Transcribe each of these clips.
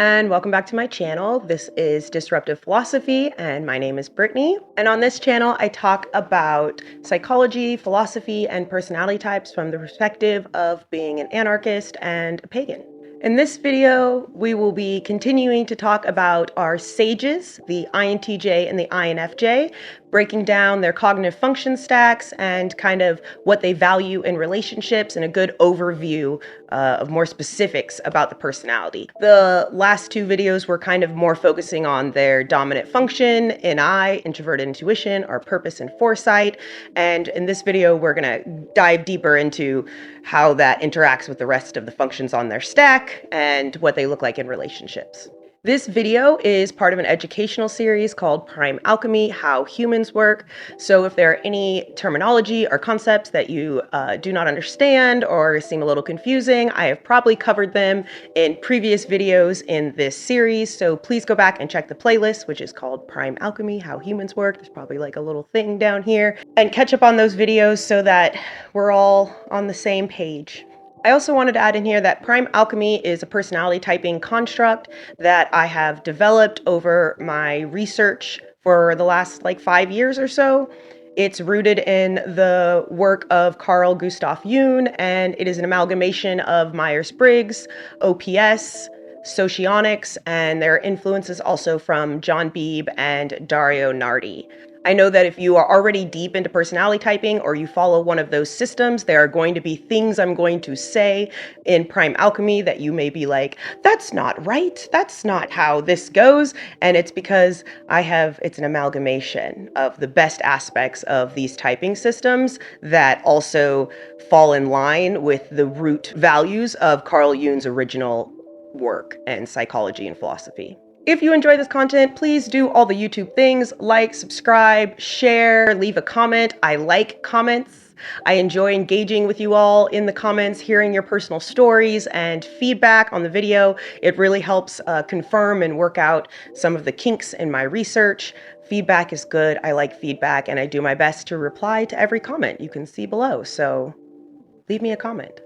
and welcome back to my channel. This is Disruptive Philosophy and my name is Brittany. And on this channel, I talk about psychology, philosophy, and personality types from the perspective of being an anarchist and a pagan. In this video, we will be continuing to talk about our sages, the INTJ and the INFJ, breaking down their cognitive function stacks and kind of what they value in relationships and a good overview of more specifics about the personality. The last two videos were kind of more focusing on their dominant function, NI, introverted intuition, our purpose and foresight. And in this video, we're gonna dive deeper into how that interacts with the rest of the functions on their stack and what they look like in relationships. This video is part of an educational series called Prime Alchemy, How Humans Work. So if there are any terminology or concepts that you do not understand or seem a little confusing, I have probably covered them in previous videos in this series. So please go back and check the playlist, which is called Prime Alchemy, How Humans Work. There's probably like a little thing down here, and catch up on those videos so that we're all on the same page. I also wanted to add in here that Prime Alchemy is a personality typing construct that I have developed over my research for the last 5 years or so. It's rooted in the work of Carl Gustav Jung, and it is an amalgamation of Myers-Briggs, OPS, socionics, and there are influences also from John Beebe and Dario Nardi. I know that if you are already deep into personality typing or you follow one of those systems, there are going to be things I'm going to say in Prime Alchemy that you may be like, that's not right. That's not how this goes. And it's because it's an amalgamation of the best aspects of these typing systems that also fall in line with the root values of Carl Jung's original work and psychology and philosophy. If you enjoy this content, please do all the YouTube things, like, subscribe, share, leave a comment. I like comments. I enjoy engaging with you all in the comments, hearing your personal stories and feedback on the video. It really helps confirm and work out some of the kinks in my research. Feedback is good. I like feedback, and I do my best to reply to every comment you can see below. So leave me a comment.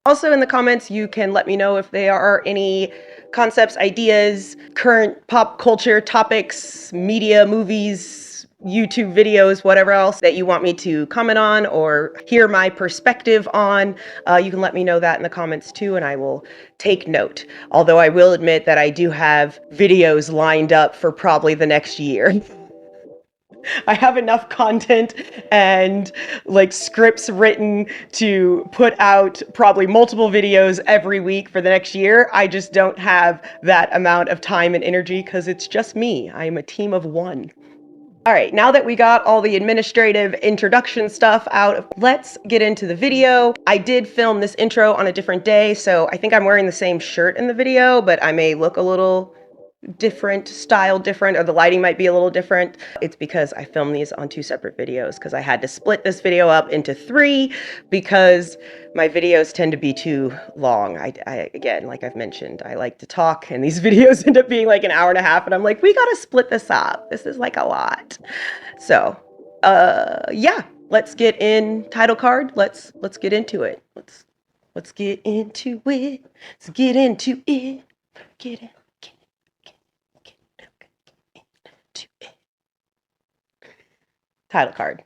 Also in the comments, you can let me know if there are any concepts, ideas, current pop culture topics, media, movies, YouTube videos, whatever else that you want me to comment on or hear my perspective on. You can let me know that in the comments too, and I will take note. Although I will admit that I do have videos lined up for probably the next year. I have enough content and scripts written to put out probably multiple videos every week for the next year. I just don't have that amount of time and energy because it's just me. I'm a team of one. All right, now that we got all the administrative introduction stuff out, let's get into the video. I did film this intro on a different day, so I think I'm wearing the same shirt in the video, but I may look a little different, style different, or the lighting might be a little different. It's because I filmed these on two separate videos because I had to split this video up into 3 because my videos tend to be too long. I again, like I've mentioned, I like to talk and these videos end up being an hour and a half and I'm like, we gotta split this up. This is a lot. So, yeah, let's get in title card. Let's get into it. Let's get into it. Let's get into it. Get in. Title card.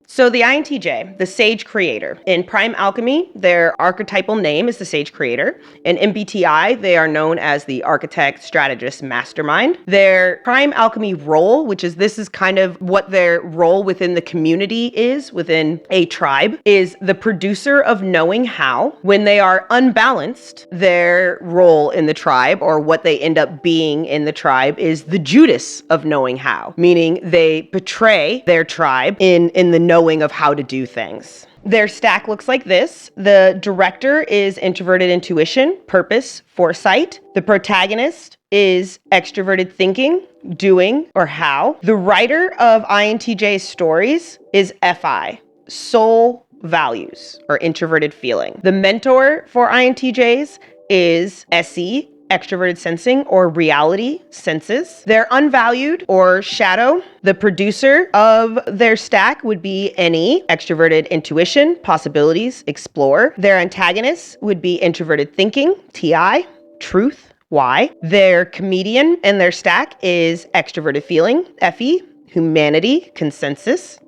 So the INTJ, the Sage Creator. In Prime Alchemy, their archetypal name is the Sage Creator. In MBTI, they are known as the Architect, Strategist, Mastermind. Their Prime Alchemy role, this is kind of what their role within the community is, within a tribe, is the producer of knowing how. When they are unbalanced, their role in the tribe, or what they end up being in the tribe, is the Judas of knowing how, meaning they betray their tribe in the knowing of how to do things. Their stack looks like this. The director is introverted intuition, purpose, foresight. The protagonist is extroverted thinking, doing, or how. The writer of INTJ's stories is FI, soul values, or introverted feeling. The mentor for INTJs is SE, extroverted sensing or reality senses. Their unvalued or shadow, the producer of their stack would be NE, extroverted intuition, possibilities, explore. Their antagonists would be introverted thinking, TI, truth, Y. Their comedian in their stack is extroverted feeling, FE, humanity, consensus.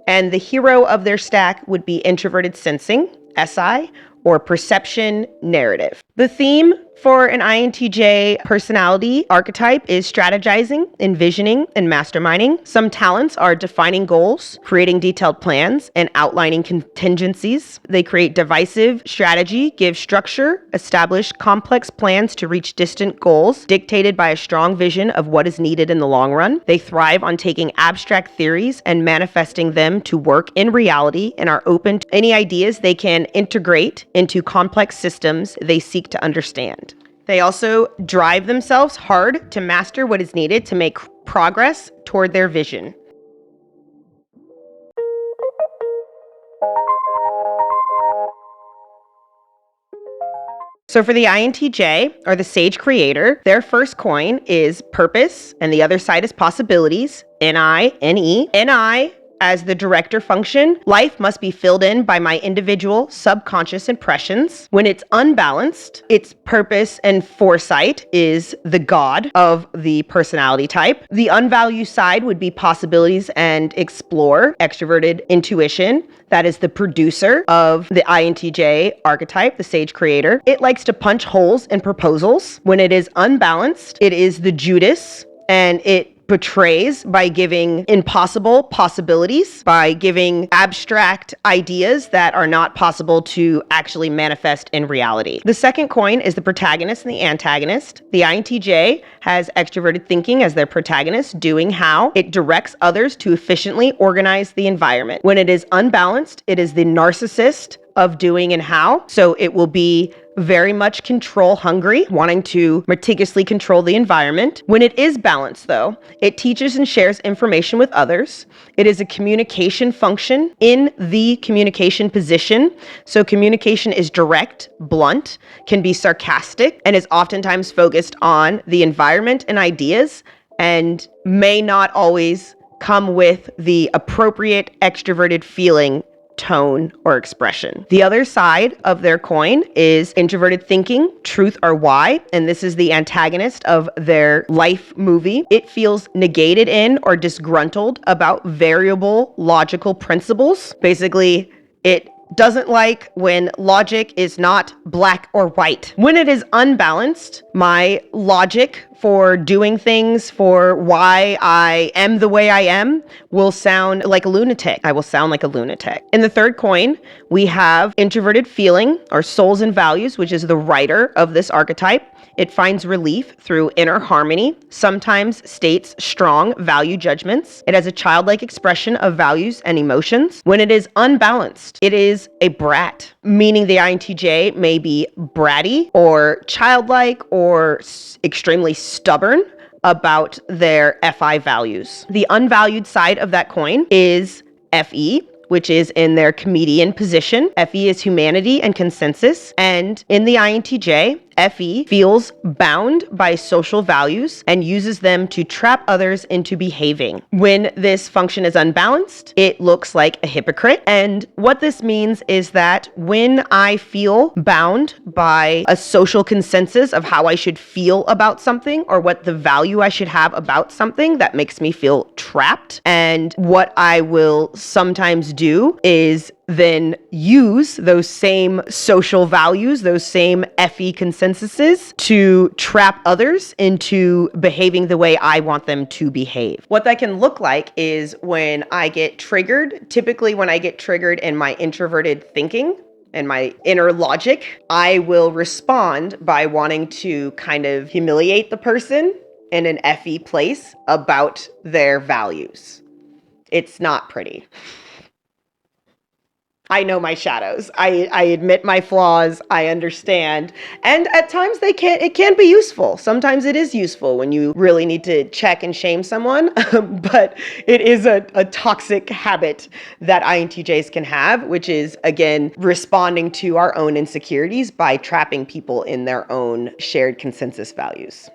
And the hero of their stack would be introverted sensing, SI, or perception narrative. The theme for an INTJ personality archetype is strategizing, envisioning, and masterminding. Some talents are defining goals, creating detailed plans, and outlining contingencies. They create divisive strategy, give structure, establish complex plans to reach distant goals, dictated by a strong vision of what is needed in the long run. They thrive on taking abstract theories and manifesting them to work in reality and are open to any ideas they can integrate into complex systems they seek to understand. They also drive themselves hard to master what is needed to make progress toward their vision. So for the INTJ, or the Sage Creator, their first coin is purpose, and the other side is possibilities, NI, NE. NI, as the director function, life must be filled in by my individual subconscious impressions. When it's unbalanced, its purpose and foresight is the god of the personality type. The unvalued side would be possibilities and explore, extroverted intuition. That is the producer of the INTJ archetype, the Sage Creator. It likes to punch holes in proposals. When it is unbalanced, it is the Judas, and it portrays by giving impossible possibilities, by giving abstract ideas that are not possible to actually manifest in reality. The second coin is the protagonist and the antagonist. The INTJ has extroverted thinking as their protagonist, doing how. It directs others to efficiently organize the environment. When it is unbalanced, it is the narcissist of doing and how. So it will be very much control hungry, wanting to meticulously control the environment. When it is balanced, though, it teaches and shares information with others. It is a communication function in the communication position. So communication is direct, blunt, can be sarcastic, and is oftentimes focused on the environment and ideas, and may not always come with the appropriate extroverted feeling, tone, or expression. The other side of their coin is introverted thinking, truth or why, and this is the antagonist of their life movie. It feels negated in or disgruntled about variable logical principles. Basically, it doesn't like when logic is not black or white. When it is unbalanced, my logic for doing things, for why I am the way I am, will sound like a lunatic. I will sound like a lunatic. In the third coin, we have introverted feeling, or souls and values, which is the writer of this archetype. It finds relief through inner harmony, sometimes states strong value judgments. It has a childlike expression of values and emotions. When it is unbalanced, it is a brat, meaning the INTJ may be bratty or childlike or extremely stubborn about their FI values. The unvalued side of that coin is FE, which is in their comedian position. FE is humanity and consensus. And in the INTJ, FE feels bound by social values and uses them to trap others into behaving. When this function is unbalanced, it looks like a hypocrite. And what this means is that when I feel bound by a social consensus of how I should feel about something, or what the value I should have about something, that makes me feel trapped. And what I will sometimes do is then use those same social values, those same FE consensuses, to trap others into behaving the way I want them to behave. What that can look like is when I get triggered, typically when I get triggered in my introverted thinking and my inner logic, I will respond by wanting to kind of humiliate the person in an FE place about their values. It's not pretty. I know my shadows. I admit my flaws. I understand. And at times it can be useful. Sometimes it is useful when you really need to check and shame someone. But it is a toxic habit that INTJs can have, which is, again, responding to our own insecurities by trapping people in their own shared consensus values.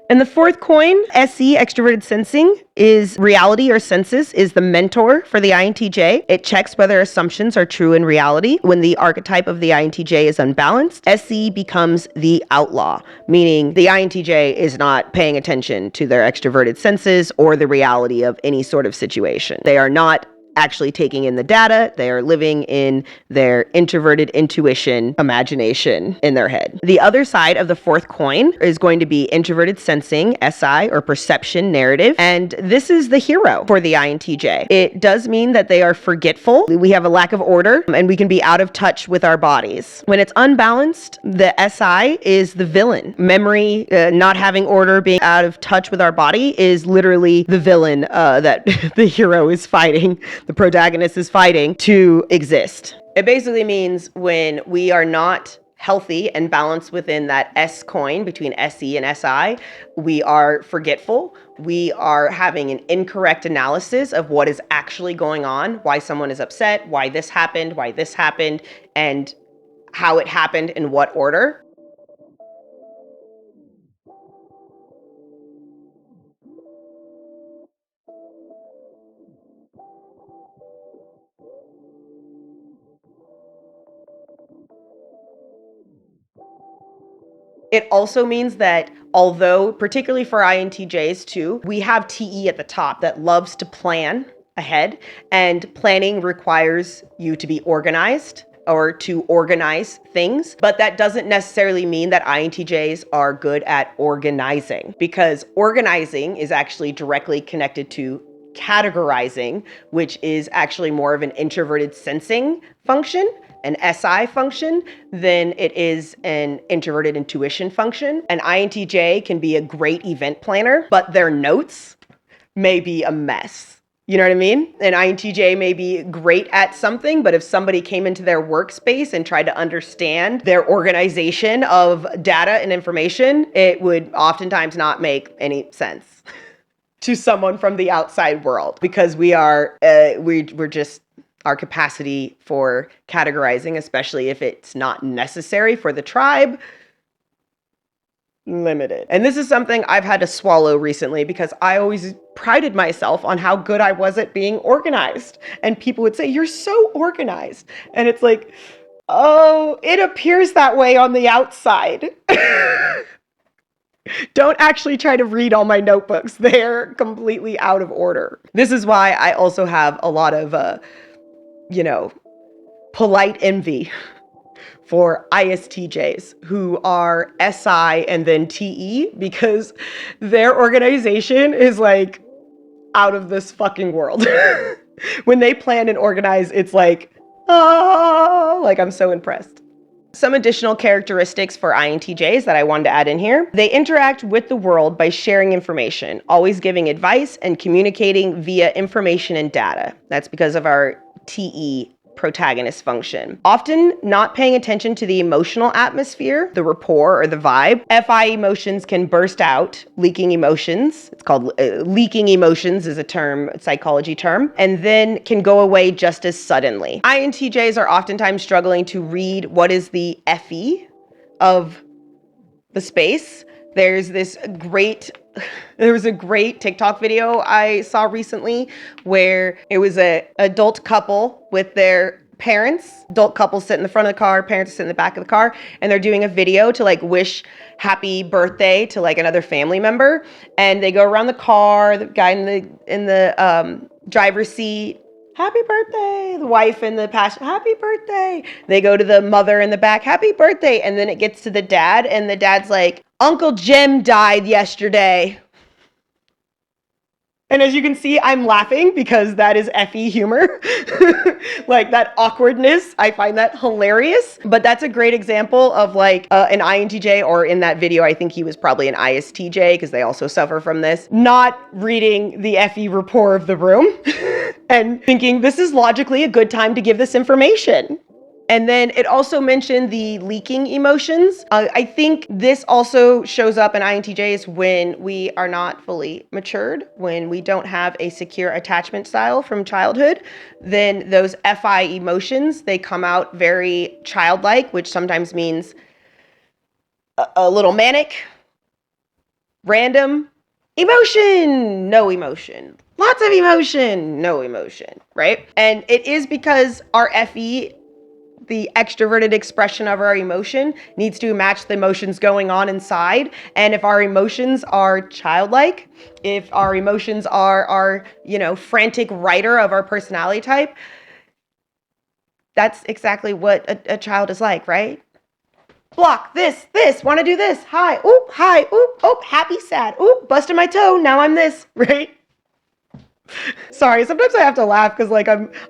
And the fourth coin, SE, extroverted sensing, is reality or senses, is the mentor for the INTJ. It checks whether assumptions are true in reality. When the archetype of the INTJ is unbalanced, SE becomes the outlaw, meaning the INTJ is not paying attention to their extroverted senses or the reality of any sort of situation. They are not actually taking in the data. They are living in their introverted intuition imagination in their head. The other side of the fourth coin is going to be introverted sensing, SI, or perception narrative. And this is the hero for the INTJ. It does mean that they are forgetful. We have a lack of order and we can be out of touch with our bodies. When it's unbalanced, the SI is the villain. Memory, not having order, being out of touch with our body is literally the villain that the hero is fighting. The protagonist is fighting to exist. It basically means when we are not healthy and balanced within that S coin between SE and SI, we are forgetful. We are having an incorrect analysis of what is actually going on, why someone is upset, why this happened, and how it happened in what order. It also means that although, particularly for INTJs too, we have TE at the top that loves to plan ahead, and planning requires you to be organized or to organize things. But that doesn't necessarily mean that INTJs are good at organizing, because organizing is actually directly connected to categorizing, which is actually more of an introverted sensing function, an SI function, than it is an introverted intuition function. An INTJ can be a great event planner, but their notes may be a mess. You know what I mean? An INTJ may be great at something, but if somebody came into their workspace and tried to understand their organization of data and information, it would oftentimes not make any sense to someone from the outside world, because we're just, our capacity for categorizing, especially if it's not necessary for the tribe, limited. And this is something I've had to swallow recently, because I always prided myself on how good I was at being organized. And people would say, "You're so organized." And it's like, oh, it appears that way on the outside. Don't actually try to read all my notebooks. They're completely out of order. This is why I also have a lot of, polite envy for ISTJs who are SI and then TE, because their organization is like out of this fucking world. When they plan and organize, it's like, I'm so impressed. Some additional characteristics for INTJs that I wanted to add in here. They interact with the world by sharing information, always giving advice and communicating via information and data. That's because of our TE protagonist function. Often not paying attention to the emotional atmosphere, the rapport or the vibe. FI emotions can burst out, leaking emotions. It's called leaking emotions is a term, psychology term, and then can go away just as suddenly. INTJs are oftentimes struggling to read what is the FE of the space. There was a great TikTok video I saw recently where it was an adult couple with their parents. Adult couple sit in the front of the car, parents sit in the back of the car, and they're doing a video to wish happy birthday to another family member. And they go around the car, the guy in the driver's seat, happy birthday. The wife in the passenger, happy birthday. They go to the mother in the back, happy birthday. And then it gets to the dad, and the dad's like, Uncle Jim died yesterday. And as you can see, I'm laughing because that is FE humor. That awkwardness, I find that hilarious. But that's a great example of an INTJ, or in that video, I think he was probably an ISTJ because they also suffer from this, not reading the FE rapport of the room and thinking this is logically a good time to give this information. And then it also mentioned the leaking emotions. I think this also shows up in INTJs when we are not fully matured, when we don't have a secure attachment style from childhood. Then those FI emotions, they come out very childlike, which sometimes means a little manic, random, emotion, no emotion, lots of emotion, no emotion, right? And it is because our FE, the extroverted expression of our emotion, needs to match the emotions going on inside. And if our emotions are childlike, if our emotions are our, frantic writer of our personality type, that's exactly what a child is like, right? Block, this, want to do this, hi, oop, happy, sad, oop, busted my toe, now I'm this, right? Sorry, sometimes I have to laugh because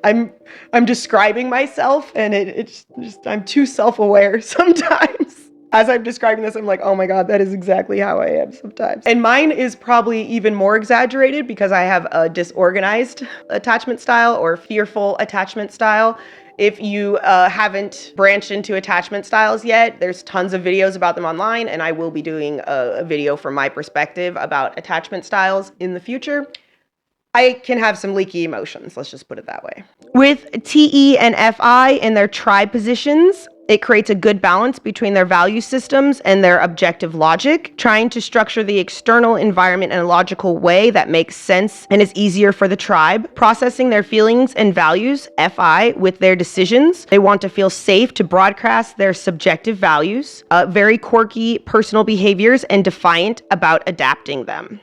I'm describing myself and it's just, I'm too self-aware sometimes. As I'm describing this, I'm like, oh my God, that is exactly how I am sometimes. And mine is probably even more exaggerated because I have a disorganized attachment style or fearful attachment style. If you haven't branched into attachment styles yet, there's tons of videos about them online, and I will be doing a video from my perspective about attachment styles in the future. I can have some leaky emotions, let's just put it that way. With TE and FI in their tribe positions, it creates a good balance between their value systems and their objective logic, trying to structure the external environment in a logical way that makes sense and is easier for the tribe. Processing their feelings and values, FI, with their decisions. They want to feel safe to broadcast their subjective values, very quirky personal behaviors, and defiant about adapting them.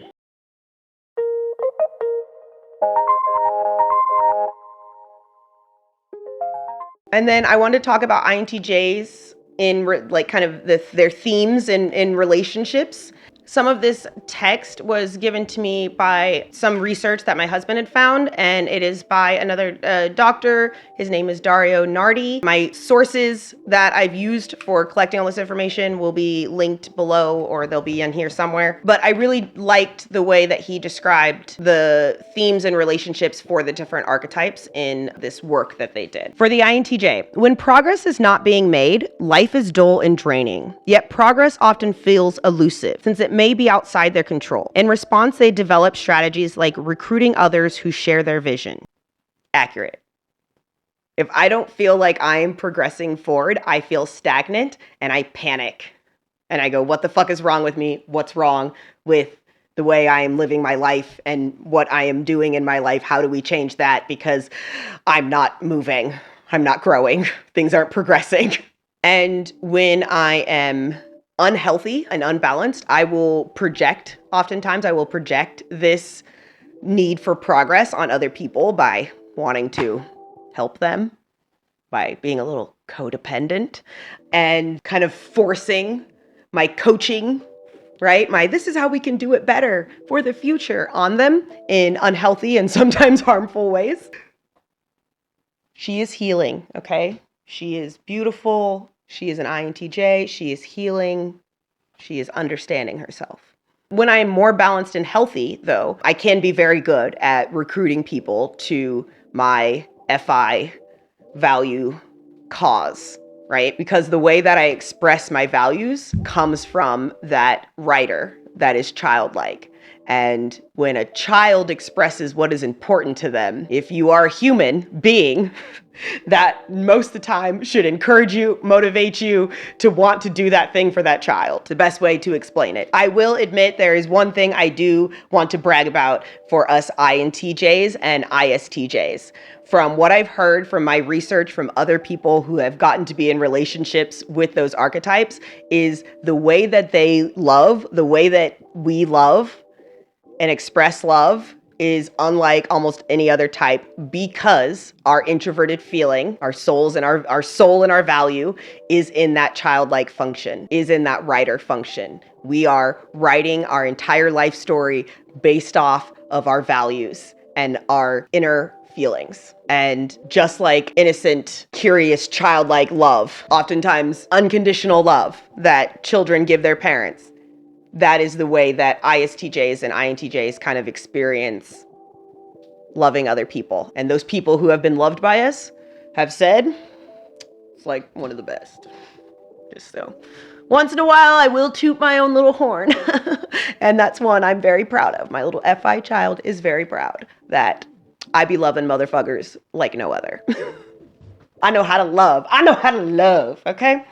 And then I wanted to talk about INTJs in kind of their themes in relationships. Some of this text was given to me by some research that my husband had found, and it is by another doctor. His name is Dario Nardi. My sources that I've used for collecting all this information will be linked below, or they'll be in here somewhere. But I really liked the way that he described the themes and relationships for the different archetypes in this work that they did. For the INTJ, when progress is not being made, life is dull and draining. Yet progress often feels elusive, since it may be outside their control. In response, they develop strategies like recruiting others who share their vision. Accurate. If I don't feel like I'm progressing forward, I feel stagnant and I panic. And I go, what the fuck is wrong with me? What's wrong with the way I am living my life and what I am doing in my life? How do we change that? Because I'm not moving. I'm not growing. Things aren't progressing. And when I am unhealthy and unbalanced, oftentimes I will project this need for progress on other people by wanting to help them, by being a little codependent and kind of forcing my coaching, right? This is how we can do it better for the future on them in unhealthy and sometimes harmful ways. She is healing, okay? She is beautiful. She is an INTJ. She is healing. She is understanding herself. When I am more balanced and healthy, though, I can be very good at recruiting people to my FI value cause, right? Because the way that I express my values comes from that writer that is childlike. And when a child expresses what is important to them, if you are a human being, that most of the time should encourage you, motivate you to want to do that thing for that child. The best way to explain it. I will admit there is one thing I do want to brag about for us INTJs and ISTJs. From what I've heard from my research from other people who have gotten to be in relationships with those archetypes is the way that they love, the way that we love and express love is unlike almost any other type because our introverted feeling, our soul and our value is in that childlike function, is in that writer function. We are writing our entire life story based off of our values and our inner feelings. And just like innocent, curious, childlike love, oftentimes unconditional love that children give their parents, that is the way that ISTJs and INTJs kind of experience loving other people. And those people who have been loved by us have said it's like one of the best. Just so. Once in a while, I will toot my own little horn. And that's one I'm very proud of. My little FI child is very proud that I be loving motherfuckers like no other. I know how to love. I know how to love, okay?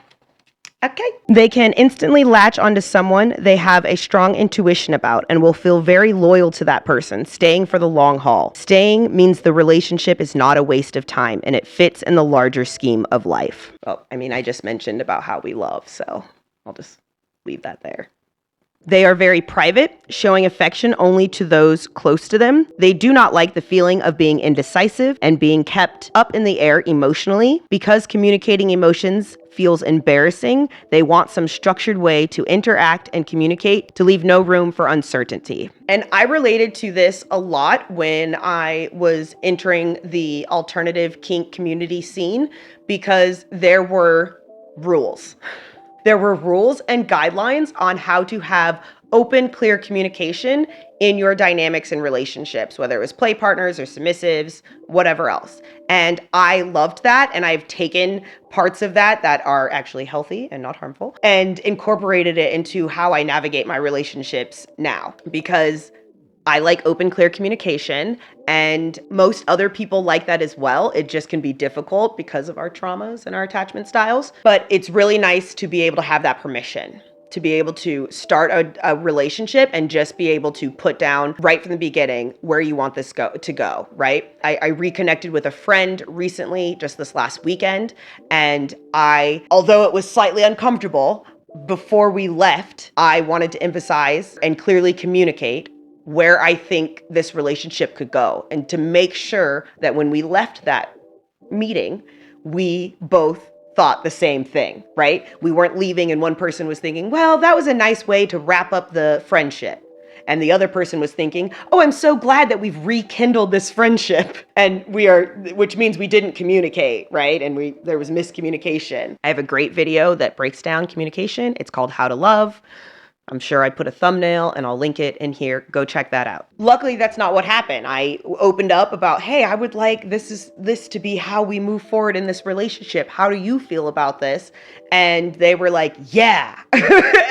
Okay. They can instantly latch onto someone they have a strong intuition about and will feel very loyal to that person, staying for the long haul. Staying means the relationship is not a waste of time and it fits in the larger scheme of life. Oh, I mean, I just mentioned about how we love, so I'll just leave that there. They are very private, showing affection only to those close to them. They do not like the feeling of being indecisive and being kept up in the air emotionally. Because communicating emotions feels embarrassing, they want some structured way to interact and communicate to leave no room for uncertainty. And I related to this a lot when I was entering the alternative kink community scene because there were rules. There were rules and guidelines on how to have open, clear communication in your dynamics and relationships, whether it was play partners or submissives, whatever else. And I loved that. And I've taken parts of that that are actually healthy and not harmful and incorporated it into how I navigate my relationships now, because I like open, clear communication, and most other people like that as well. It just can be difficult because of our traumas and our attachment styles. But it's really nice to be able to have that permission, to be able to start a relationship and just be able to put down right from the beginning where you want this to go, right? I reconnected with a friend recently, just this last weekend, and although it was slightly uncomfortable, before we left, I wanted to emphasize and clearly communicate where I think this relationship could go, and to make sure that when we left that meeting, we both thought the same thing, right? We weren't leaving and one person was thinking, well, that was a nice way to wrap up the friendship. And the other person was thinking, oh, I'm so glad that we've rekindled this friendship. And which means we didn't communicate, right? And there was miscommunication. I have a great video that breaks down communication. It's called How to Love. I'm sure I put a thumbnail and I'll link it in here. Go check that out. Luckily, that's not what happened. I opened up about, hey, I would like this to be how we move forward in this relationship. How do you feel about this? And they were like, yeah.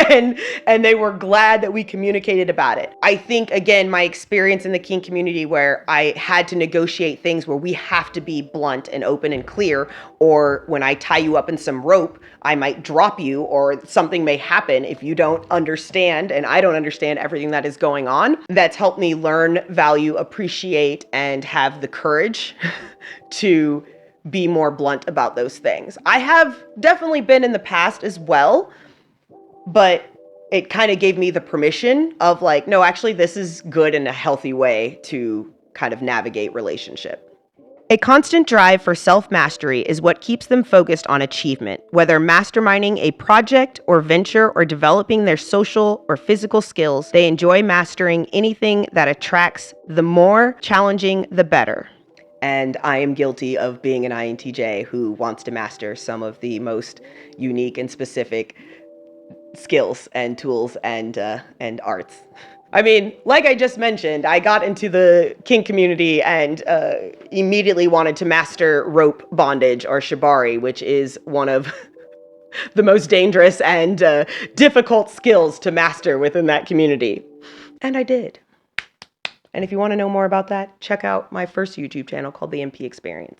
and they were glad that we communicated about it. I think, again, my experience in the kink community where I had to negotiate things where we have to be blunt and open and clear, or when I tie you up in some rope, I might drop you, or something may happen if you don't understand and I don't understand everything that is going on. That's helped me learn, value, appreciate, and have the courage to be more blunt about those things. I have definitely been in the past as well, but it kind of gave me the permission of like, no, actually, this is good and a healthy way to kind of navigate relationship. A constant drive for self-mastery is what keeps them focused on achievement, whether masterminding a project or venture or developing their social or physical skills. They enjoy mastering anything that attracts. The more challenging, the better. And I am guilty of being an INTJ who wants to master some of the most unique and specific skills and tools and arts. I mean, like I just mentioned, I got into the kink community and immediately wanted to master rope bondage, or shibari, which is one of the most dangerous and difficult skills to master within that community. And I did. And if you want to know more about that, check out my first YouTube channel called The MP Experience.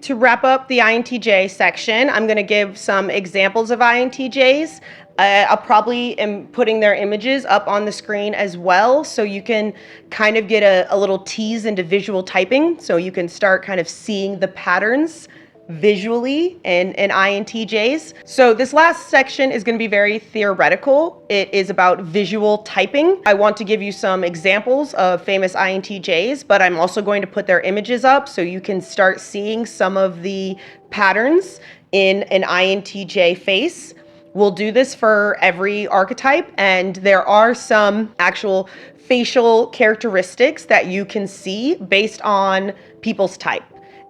To wrap up the INTJ section, I'm going to give some examples of INTJs. I'll probably am putting their images up on the screen as well, so you can kind of get a little tease into visual typing, so you can start kind of seeing the patterns visually in INTJs. So this last section is going to be very theoretical. It is about visual typing. I want to give you some examples of famous INTJs, but I'm also going to put their images up so you can start seeing some of the patterns in an INTJ face. We'll do this for every archetype, and there are some actual facial characteristics that you can see based on people's type.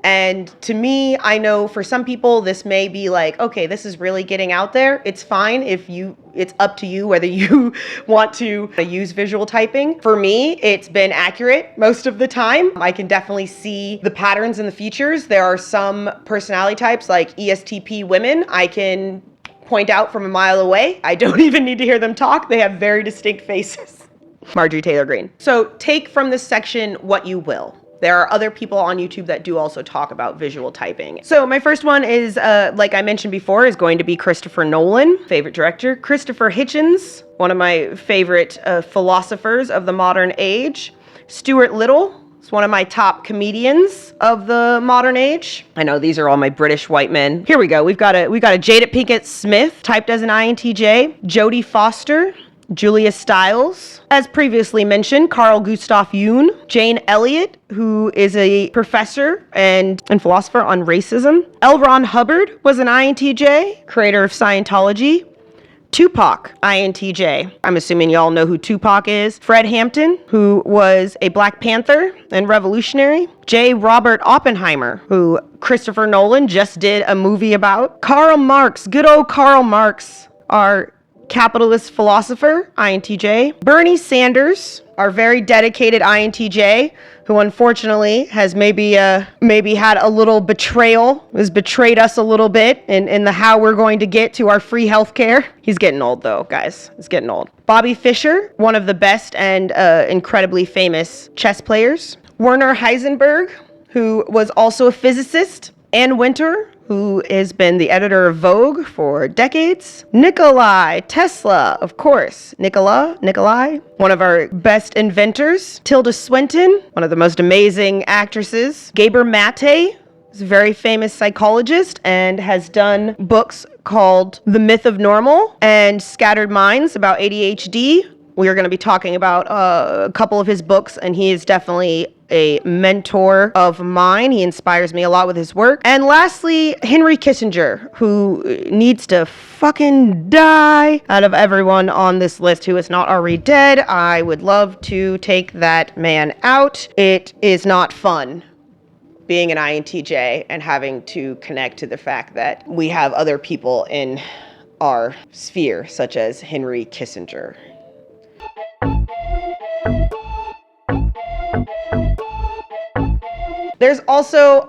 And to me, I know for some people, this may be like, okay, this is really getting out there. It's fine it's up to you whether you want to use visual typing. For me, it's been accurate most of the time. I can definitely see the patterns and the features. There are some personality types like ESTP women I can point out from a mile away. I don't even need to hear them talk. They have very distinct faces. Marjorie Taylor Greene. So take from this section what you will. There are other people on YouTube that do also talk about visual typing. So my first one is, like I mentioned before, is going to be Christopher Nolan, favorite director. Christopher Hitchens, one of my favorite philosophers of the modern age. Stuart Little is one of my top comedians of the modern age. I know these are all my British white men. Here we go. We've got a Jada Pinkett Smith, typed as an INTJ. Jodie Foster. Julia Stiles, as previously mentioned, Carl Gustav Jung, Jane Elliott, who is a professor and philosopher on racism. L. Ron Hubbard was an INTJ, creator of Scientology. Tupac, INTJ. I'm assuming y'all know who Tupac is. Fred Hampton, who was a Black Panther and revolutionary. J. Robert Oppenheimer, who Christopher Nolan just did a movie about. Karl Marx, good old Karl Marx, our capitalist philosopher, INTJ. Bernie Sanders, our very dedicated INTJ, who unfortunately has maybe had a little betrayal, has betrayed us a little bit in the how we're going to get to our free healthcare. He's getting old though, guys. He's getting old. Bobby Fischer, one of the best and incredibly famous chess players. Werner Heisenberg, who was also a physicist. Ann Winter, who has been the editor of Vogue for decades. Nikolai Tesla, of course. Nikolai, one of our best inventors. Tilda Swinton, one of the most amazing actresses. Gabor Mate is a very famous psychologist and has done books called The Myth of Normal and Scattered Minds about ADHD. We are going to be talking about a couple of his books, and he is definitely a mentor of mine. He inspires me a lot with his work. And lastly, Henry Kissinger, who needs to fucking die out of everyone on this list who is not already dead. I would love to take that man out. It is not fun being an INTJ and having to connect to the fact that we have other people in our sphere, such as Henry Kissinger. There's also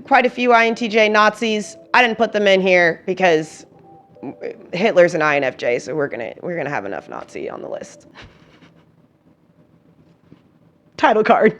quite a few INTJ Nazis. I didn't put them in here because Hitler's an INFJ, so we're gonna have enough Nazi on the list. Title card.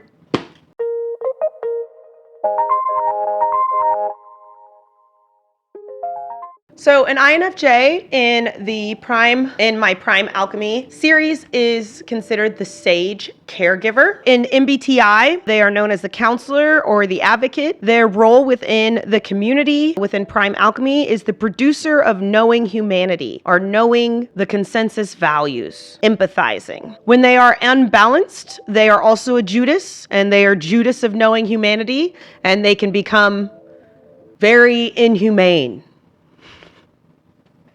So an INFJ in my Prime Alchemy series is considered the sage caregiver. In MBTI, they are known as the counselor or the advocate. Their role within the community, within Prime Alchemy, is the producer of knowing humanity, or knowing the consensus values, empathizing. When they are unbalanced, they are also a Judas, and they are Judas of knowing humanity, and they can become very inhumane.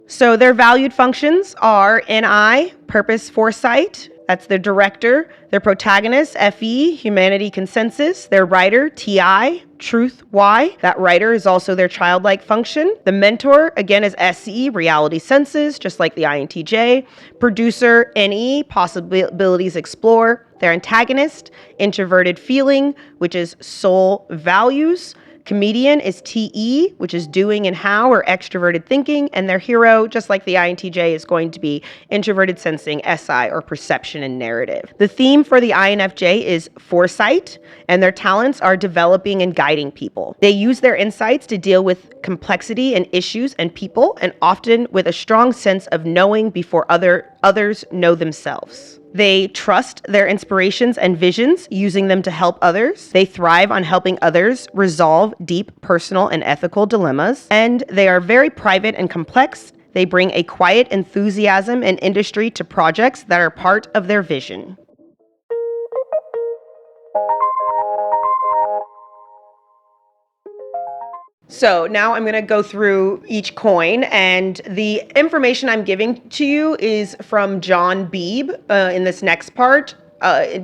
So their valued functions are NI, purpose, foresight. That's their director. Their protagonist, FE, humanity, consensus. Their writer, TI, truth, why. That writer is also their childlike function. The mentor, again, is SE, reality, senses, just like the INTJ. Producer, NE, possibilities, explore. Their antagonist, introverted feeling, which is soul, values. Comedian is TE, which is doing and how, or extroverted thinking, and their hero, just like the INTJ, is going to be introverted sensing, SI, or perception and narrative. The theme for the INFJ is foresight, and their talents are developing and guiding people. They use their insights to deal with complexity and issues and people, and often with a strong sense of knowing before others know themselves. They trust their inspirations and visions, using them to help others. They thrive on helping others resolve deep personal and ethical dilemmas. And they are very private and complex. They bring a quiet enthusiasm and industry to projects that are part of their vision. So now I'm going to go through each coin, and the information I'm giving to you is from John Beebe in this next part,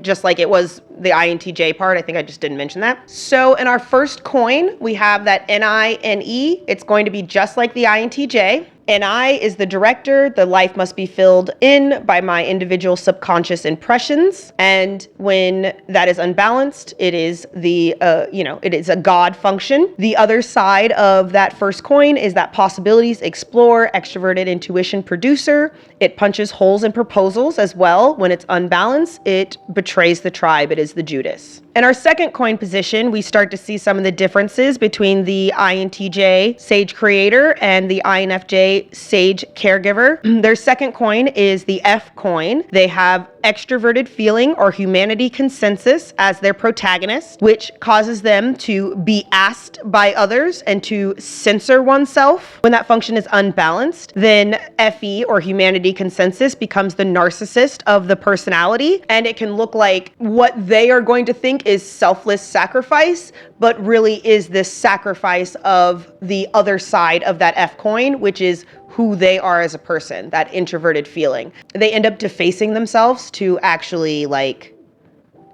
just like it was the INTJ part. I think I just didn't mention that. So in our first coin, we have that NI-NE. It's going to be just like the INTJ. NI is the director. The life must be filled in by my individual subconscious impressions. And when that is unbalanced, it is it is a God function. The other side of that first coin is that possibilities explore, extroverted intuition producer. It punches holes in proposals as well. When it's unbalanced, it betrays the tribe. It is the Judas. In our second coin position, we start to see some of the differences between the INTJ Sage Creator and the INFJ Sage Caregiver. Their second coin is the F coin. They have extroverted feeling or humanity consensus as their protagonist, which causes them to be asked by others and to censor oneself. When that function is unbalanced, then FE or humanity consensus becomes the narcissist of the personality, and it can look like what they are going to think is selfless sacrifice, but really is this sacrifice of the other side of that F coin, which is who they are as a person, that introverted feeling. They end up defacing themselves to actually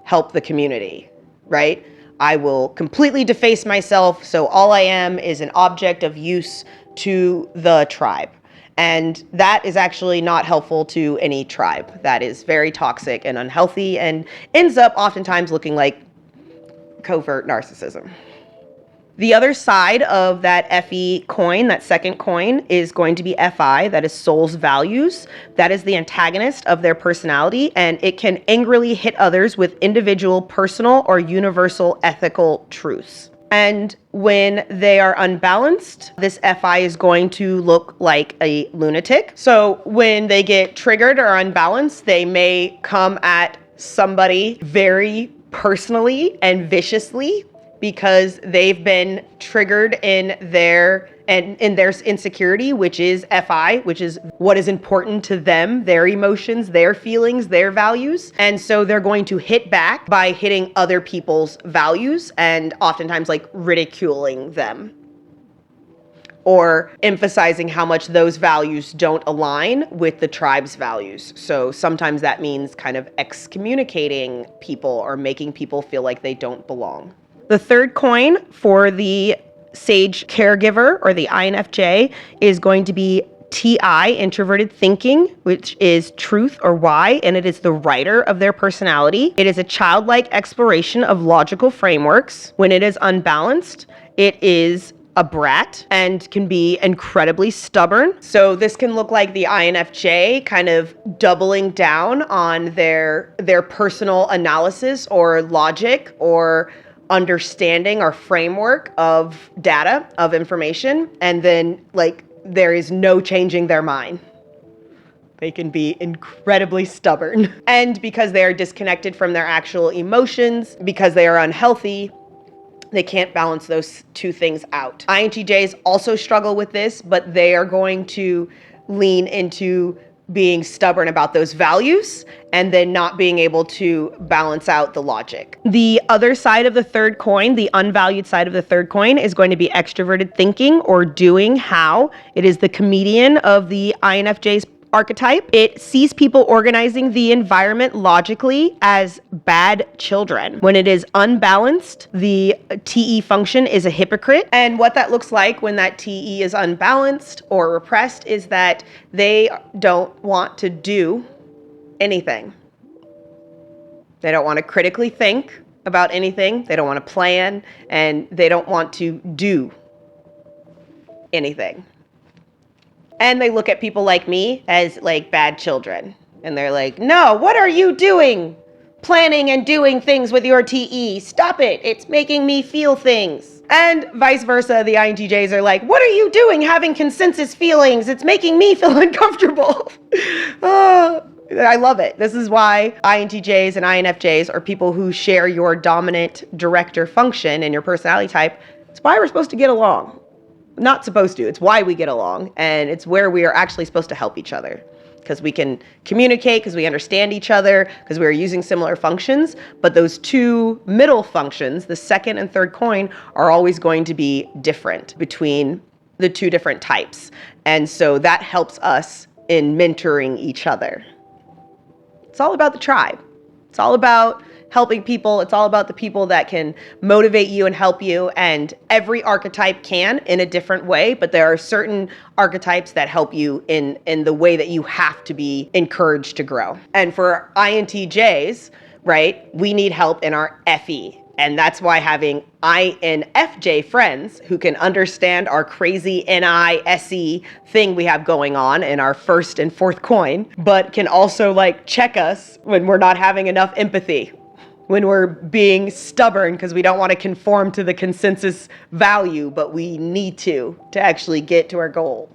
help the community, right? I will completely deface myself, so all I am is an object of use to the tribe. And that is actually not helpful to any tribe. That is very toxic and unhealthy and ends up oftentimes looking like covert narcissism. The other side of that FE coin, that second coin, is going to be FI, that is soul's values. That is the antagonist of their personality, and it can angrily hit others with individual, personal, or universal ethical truths. And when they are unbalanced, this FI is going to look like a lunatic. So when they get triggered or unbalanced, they may come at somebody very personally and viciously, because they've been triggered in their insecurity, which is FI, which is what is important to them, their emotions, their feelings, their values. And so they're going to hit back by hitting other people's values and oftentimes ridiculing them or emphasizing how much those values don't align with the tribe's values. So sometimes that means kind of excommunicating people or making people feel like they don't belong. The third coin for the Sage Caregiver or the INFJ is going to be TI, introverted thinking, which is truth or why, and it is the writer of their personality. It is a childlike exploration of logical frameworks. When it is unbalanced, it is a brat and can be incredibly stubborn. So this can look like the INFJ kind of doubling down on their personal analysis or logic or understanding or framework of data, of information, and then there is no changing their mind. They can be incredibly stubborn. And because they are disconnected from their actual emotions, because they are unhealthy, they can't balance those two things out. INTJs also struggle with this, but they are going to lean into being stubborn about those values and then not being able to balance out the logic. The other side of the third coin, the unvalued side of the third coin, is going to be extroverted thinking or doing how. It is the comedian of the INFJ's archetype. It sees people organizing the environment logically as bad children. When it is unbalanced, the TE function is a hypocrite. And what that looks like when that TE is unbalanced or repressed is that they don't want to do anything. They don't want to critically think about anything. They don't want to plan, and they don't want to do anything. And they look at people like me as bad children. And they're like, no, what are you doing? Planning and doing things with your TE. Stop it. It's making me feel things. And vice versa, the INTJs are like, what are you doing having consensus feelings? It's making me feel uncomfortable. I love it. This is why INTJs and INFJs are people who share your dominant director function in your personality type. It's why we're supposed to get along. Not supposed to. It's why we get along, and it's where we are actually supposed to help each other, because we can communicate, because we understand each other, because we are using similar functions. But those two middle functions, the second and third coin, are always going to be different between the two different types. And so that helps us in mentoring each other. It's all about the tribe. It's all about helping people. It's all about the people that can motivate you and help you. And every archetype can in a different way, but there are certain archetypes that help you in the way that you have to be encouraged to grow. And for INTJs, right, we need help in our FE. And that's why having INFJ friends who can understand our crazy NISE thing we have going on in our first and fourth coin, but can also like check us when we're not having enough empathy, when we're being stubborn because we don't want to conform to the consensus value, but we need to actually get to our goal.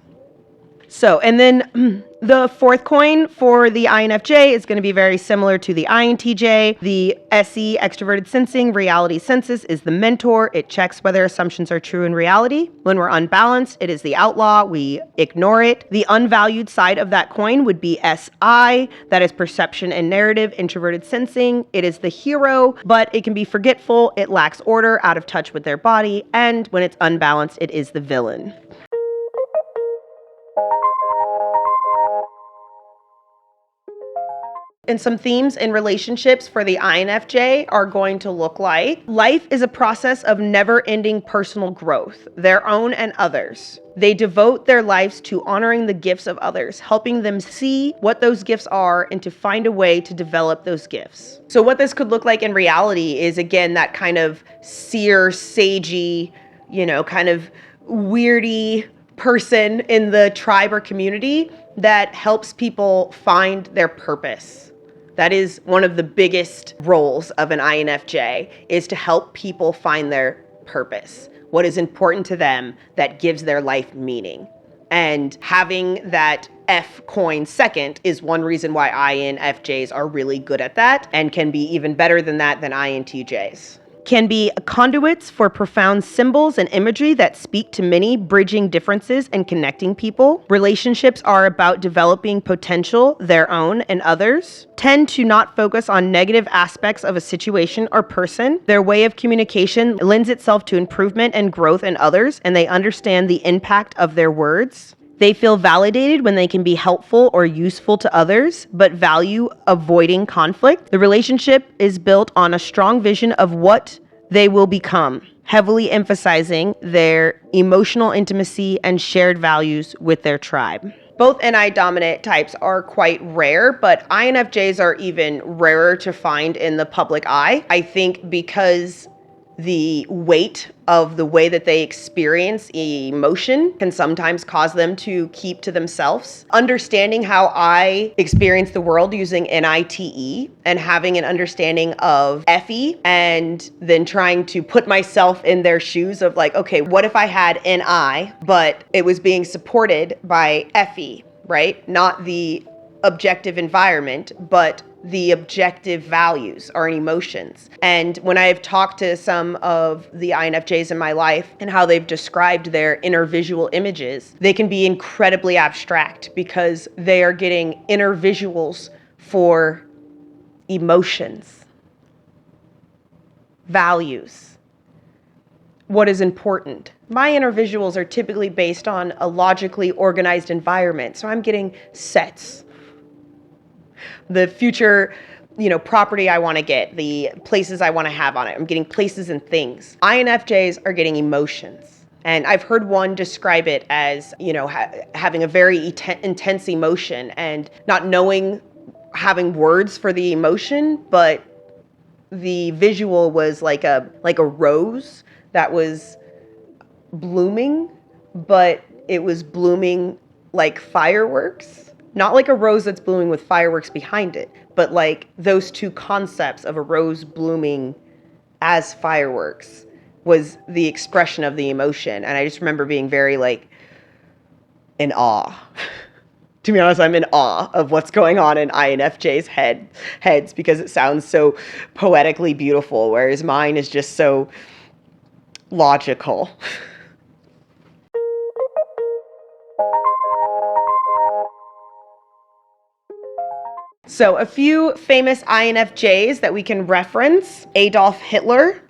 So, and then the fourth coin for the INFJ is going to be very similar to the INTJ. The SE, extroverted sensing, reality senses, is the mentor. It checks whether assumptions are true in reality. When we're unbalanced, it is the outlaw. We ignore it. The unvalued side of that coin would be SI. That is perception and narrative, introverted sensing. It is the hero, but it can be forgetful. It lacks order, out of touch with their body. And when it's unbalanced, it is the villain. And some themes in relationships for the INFJ are going to look like life is a process of never-ending personal growth, their own and others. They devote their lives to honoring the gifts of others, helping them see what those gifts are and to find a way to develop those gifts. So what this could look like in reality is, again, that kind of seer, sagey, kind of weirdy person in the tribe or community that helps people find their purpose. That is one of the biggest roles of an INFJ, is to help people find their purpose, what is important to them that gives their life meaning. And having that F coin second is one reason why INFJs are really good at that and can be even better than that than INTJs. Can be conduits for profound symbols and imagery that speak to many, bridging differences and connecting people. Relationships are about developing potential, their own and others. Tend to not focus on negative aspects of a situation or person. Their way of communication lends itself to improvement and growth in others, and they understand the impact of their words. They feel validated when they can be helpful or useful to others, but value avoiding conflict. The relationship is built on a strong vision of what they will become, heavily emphasizing their emotional intimacy and shared values with their tribe. Both NI dominant types are quite rare, but INFJs are even rarer to find in the public eye. I think because the weight of the way that they experience emotion can sometimes cause them to keep to themselves. Understanding how I experience the world using NITE and having an understanding of FE, and then trying to put myself in their shoes of like, okay, what if I had NI, but it was being supported by FE, right? Not the objective environment, but the objective values or emotions. And when I've talked to some of the INFJs in my life and how they've described their inner visual images, they can be incredibly abstract because they are getting inner visuals for emotions, values, what is important. My inner visuals are typically based on a logically organized environment. So I'm getting sets, the future, property I want to get, the places I want to have on it. I'm getting places and things. INFJs are getting emotions. And I've heard one describe it as, having a very intense emotion and not knowing, having words for the emotion, but the visual was like a rose that was blooming, but it was blooming like fireworks. Not like a rose that's blooming with fireworks behind it, but like those two concepts of a rose blooming as fireworks was the expression of the emotion. And I just remember being very in awe. To be honest, I'm in awe of what's going on in INFJ's heads because it sounds so poetically beautiful, whereas mine is just so logical. So a few famous INFJs that we can reference: Adolf Hitler,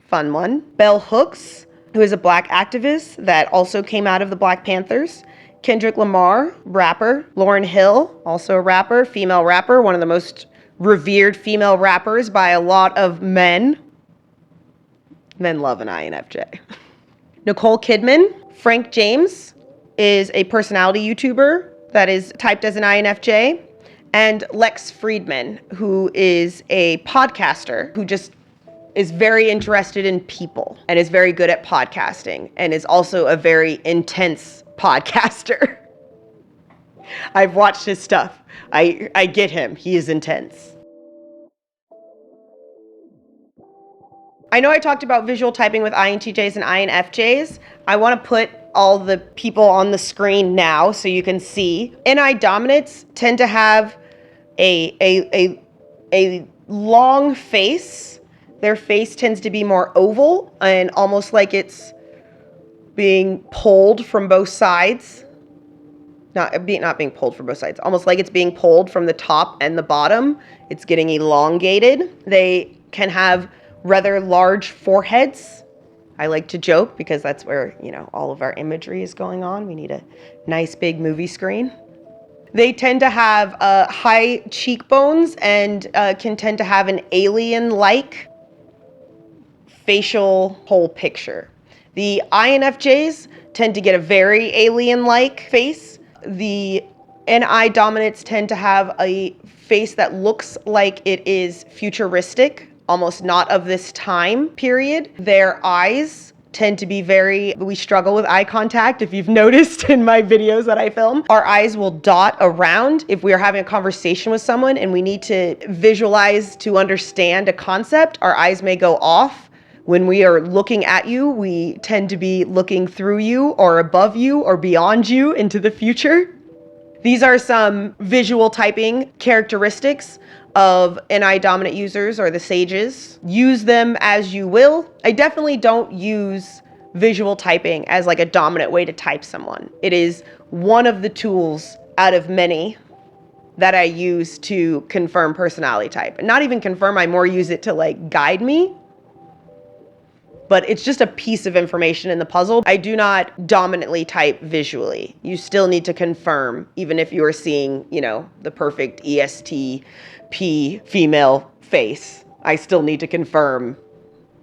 fun one. Bell Hooks, who is a black activist that also came out of the Black Panthers. Kendrick Lamar, rapper. Lauryn Hill, also a rapper, female rapper, one of the most revered female rappers by a lot of men. Men love an INFJ. Nicole Kidman. Frank James is a personality YouTuber that is typed as an INFJ. And Lex Friedman, who is a podcaster who just is very interested in people and is very good at podcasting and is also a very intense podcaster. I've watched his stuff. I get him. He is intense. I know I talked about visual typing with INTJs and INFJs. I want to put all the people on the screen now so you can see. NI dominates tend to have a long face. Their face tends to be more oval and almost like it's being pulled from both sides. Not being pulled from both sides. Almost like it's being pulled from the top and the bottom. It's getting elongated. They can have rather large foreheads. I like to joke because that's where, all of our imagery is going on. We need a nice big movie screen. They tend to have high cheekbones and can tend to have an alien-like facial whole picture. The INFJs tend to get a very alien-like face. The NI dominants tend to have a face that looks like it is futuristic, almost not of this time period. Their eyes tend to be we struggle with eye contact. If you've noticed in my videos that I film, our eyes will dot around if we are having a conversation with someone and we need to visualize to understand a concept. Our eyes may go off. When we are looking at you, we tend to be looking through you or above you or beyond you into the future. These are some visual typing characteristics of NI dominant users or the sages. Use them as you will. I definitely don't use visual typing as like a dominant way to type someone. It is one of the tools out of many that I use to confirm personality type. And not even confirm, I more use it to like guide me. But it's just a piece of information in the puzzle. I do not dominantly type visually. You still need to confirm, even if you are seeing, the perfect ESTP female face. I still need to confirm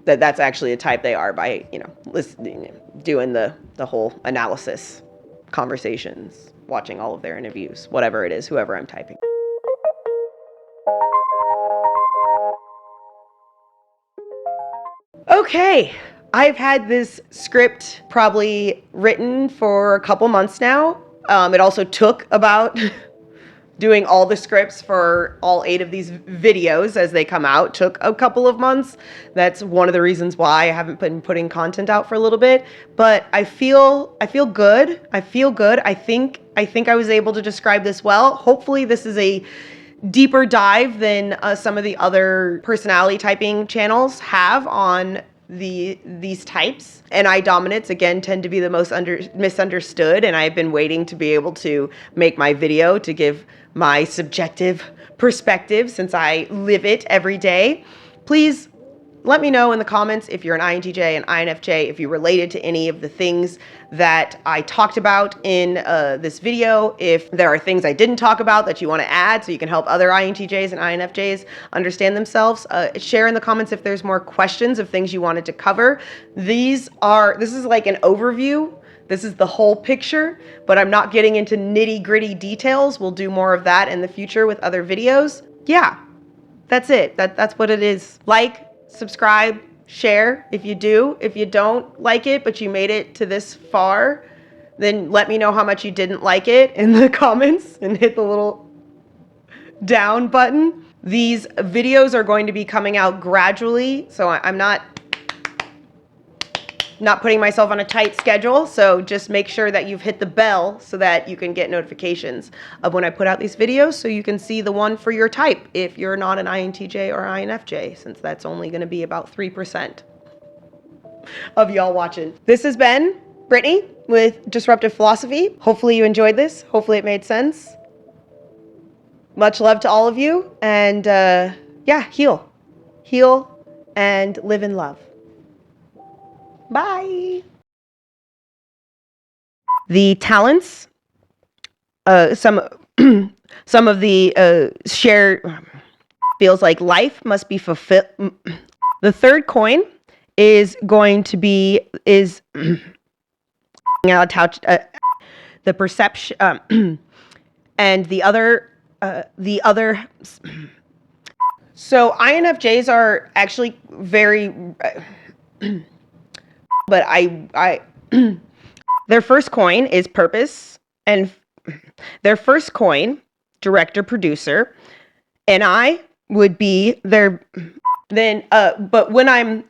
that that's actually a type they are by, listening, doing the whole analysis, conversations, watching all of their interviews, whatever it is, whoever I'm typing. Okay, I've had this script probably written for a couple months now. It also took about doing all the scripts for all 8 of these videos as they come out. Took a couple of months. That's one of the reasons why I haven't been putting content out for a little bit. But I feel good. I think I was able to describe this well. Hopefully this is a deeper dive than some of the other personality typing channels have on these types. NI dominants, again, tend to be the most misunderstood, and I've been waiting to be able to make my video to give my subjective perspective since I live it every day. Please let me know in the comments if you're an INTJ and INFJ, if you related to any of the things that I talked about in this video, if there are things I didn't talk about that you want to add so you can help other INTJs and INFJs understand themselves. Share in the comments if there's more questions of things you wanted to cover. This is like an overview. This is the whole picture, but I'm not getting into nitty-gritty details. We'll do more of that in the future with other videos. Yeah, that's it. That's what it is. Like, subscribe, share if you do. If you don't like it, but you made it to this far, then let me know how much you didn't like it in the comments and hit the little down button. These videos are going to be coming out gradually, so I'm not putting myself on a tight schedule, so just make sure that you've hit the bell so that you can get notifications of when I put out these videos so you can see the one for your type if you're not an INTJ or INFJ, since that's only going to be about 3% of y'all watching. This has been Brittany with Disruptive Philosophy. Hopefully you enjoyed this. Hopefully it made sense. Much love to all of you, and yeah, heal and live in love. Bye. The talents, some of the shared. feels like life must be fulfilled. The third coin is going to be the perception, and the other. So INFJs are actually very, but I their first coin is purpose, and their first coin, director producer, and I would be their then. But when I'm